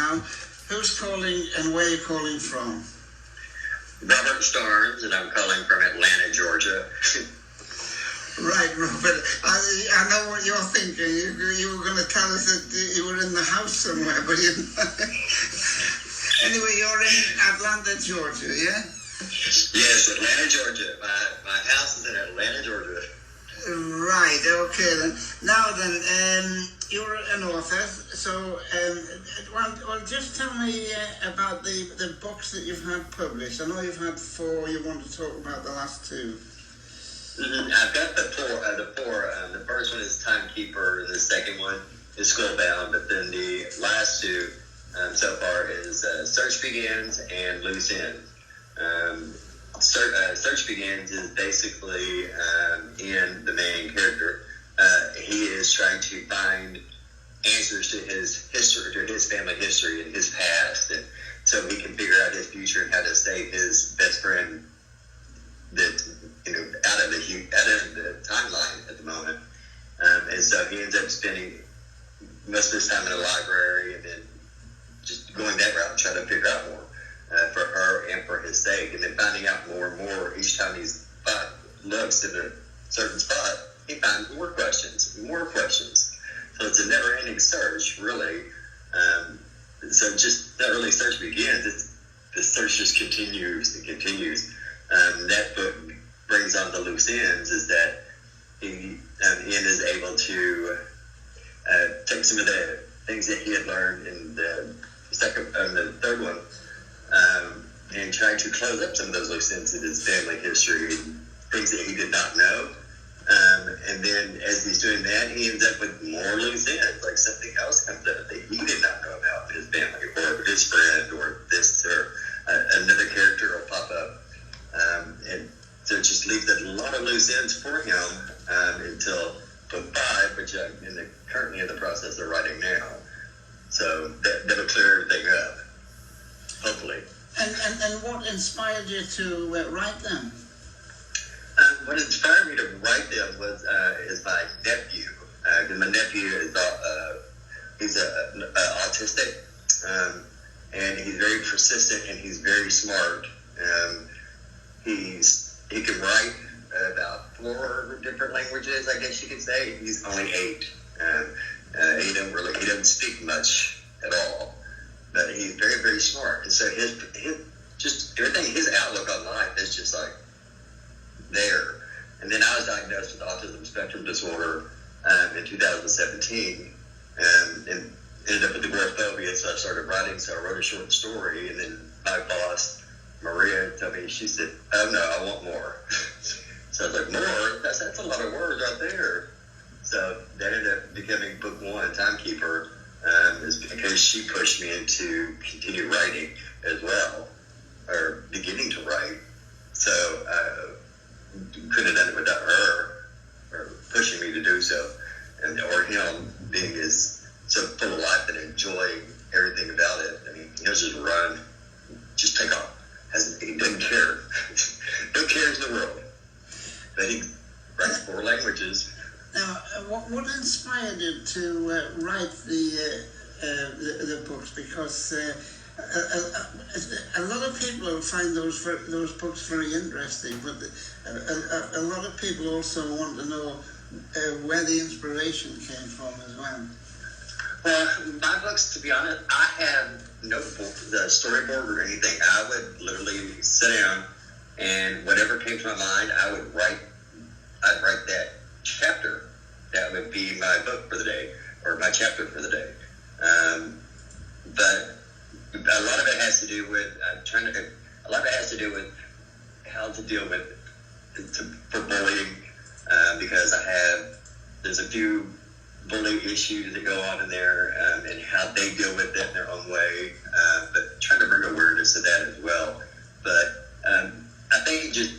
now. Who's calling and where are you calling from? Robert Starnes, and I'm calling from Atlanta, Georgia. Right, Robert. I know what you're thinking. You were going to tell us that you were in the house somewhere, but you... Anyway, you're in Atlanta, Georgia, yeah? Yes, Atlanta, Georgia. My house is in Atlanta, Georgia. Right, okay then. Now then, you're an author, so well, just tell me about the books that you've had published. I know you've had 4. You want to talk about the last 2. I've got the four. The first one is Timekeeper. The second one is Schoolbound. But then the last 2 so far is Search Begins and Loose Ends. Search Begins is basically Ian, the main character. He is trying to find answers to his history, to his family history and his past, and so he can figure out his future and how to save his best friend that out of the timeline at the moment. And so he ends up spending most of his time in a library and then just going that route and trying to figure out more for her and for his sake, and then finding out more and more each time he looks in a certain spot. He finds more questions. So it's a never-ending search, really. So just that really search begins. The search just continues and continues. That book brings on the loose ends is that Ian is able to take some of the things that he had learned in the third one and try to close up some of those loose ends in his family history, things that he did not know. And then as he's doing that, he ends up with more loose ends, like something else comes up that he did not know about his family or his friend or this or another character will pop up. And so it just leaves a lot of loose ends for him until book 5, which I'm currently in the process of writing now. So that'll clear everything up, hopefully. And what inspired you to write them? What inspired me to write them is my nephew. Because my nephew is he's autistic, and he's very persistent and he's very smart. He can write about 4 different languages, I guess you could say. He's only 8. He doesn't speak much at all, but he's very, very smart. And so his just everything, his outlook on life is just like there. And then I was diagnosed with autism spectrum disorder in 2017, and ended up with agoraphobia. So I started writing. So I wrote a short story, and then my boss Maria told me, she said, "Oh no, I want more." So I was like, "More? That's a lot of words right there." So that ended up becoming book 1, Timekeeper, is because she pushed me into continue writing as well, or beginning to write. So couldn't have done it without her, or pushing me to do so, or him being so full of life and enjoying everything about it. I mean, he'll just run, just take off. He doesn't care. No cares in the world. But he writes 4 languages. Now, what inspired you to write the books? Because a lot of people find those books very interesting, but a lot of people also want to know where the inspiration came from as well. Well, my books, to be honest, I have no storyboard or anything. I would literally sit down, and whatever came to my mind, I'd write that chapter. That would be my book for the day, or my chapter for the day. But a lot of it has to do with how to deal with for bullying, because there's a few bully issues that go on in there, and how they deal with it in their own way, but trying to bring awareness to that as well. But I think just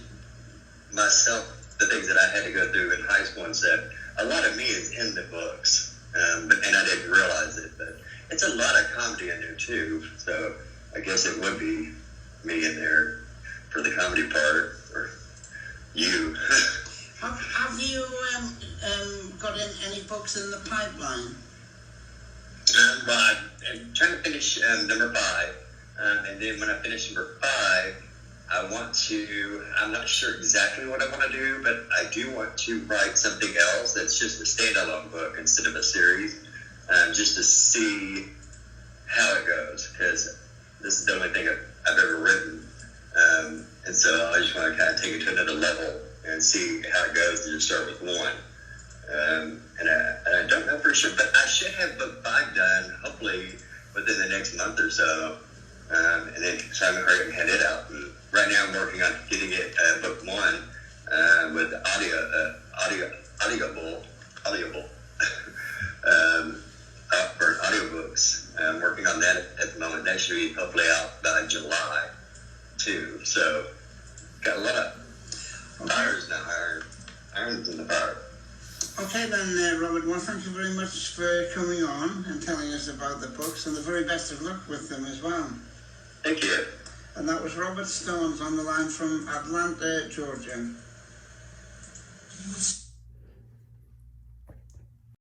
myself, the things that I had to go through in high school and stuff, a lot of me is in the books, and I didn't realize it, but it's a lot of comedy in there too, so I guess it would be me in there for the comedy part, or you. Have you got any books in the pipeline? Well, I'm trying to finish number 5, and then when I finish number 5, I'm not sure exactly what I want to do, but I do want to write something else that's just a standalone book instead of a series, just to see how it goes, because this is the only thing I've ever written. And so I just want to kind of take it to another level and see how it goes, and just start with one. And I don't know for sure, but I should have book 5 done, hopefully within the next month or so. And then so I'm hurry and hand it out. And right now I'm working on getting it book 1 with audible for audiobooks. I'm working on that at the moment. That should be hopefully out by July too. So got a lot of fires now, irons in the fire. Okay then, Robert, well, thank you very much for coming on and telling us about the books, and the very best of luck with them as well. Thank you. And that was Robert Stones on the line from Atlanta, Georgia.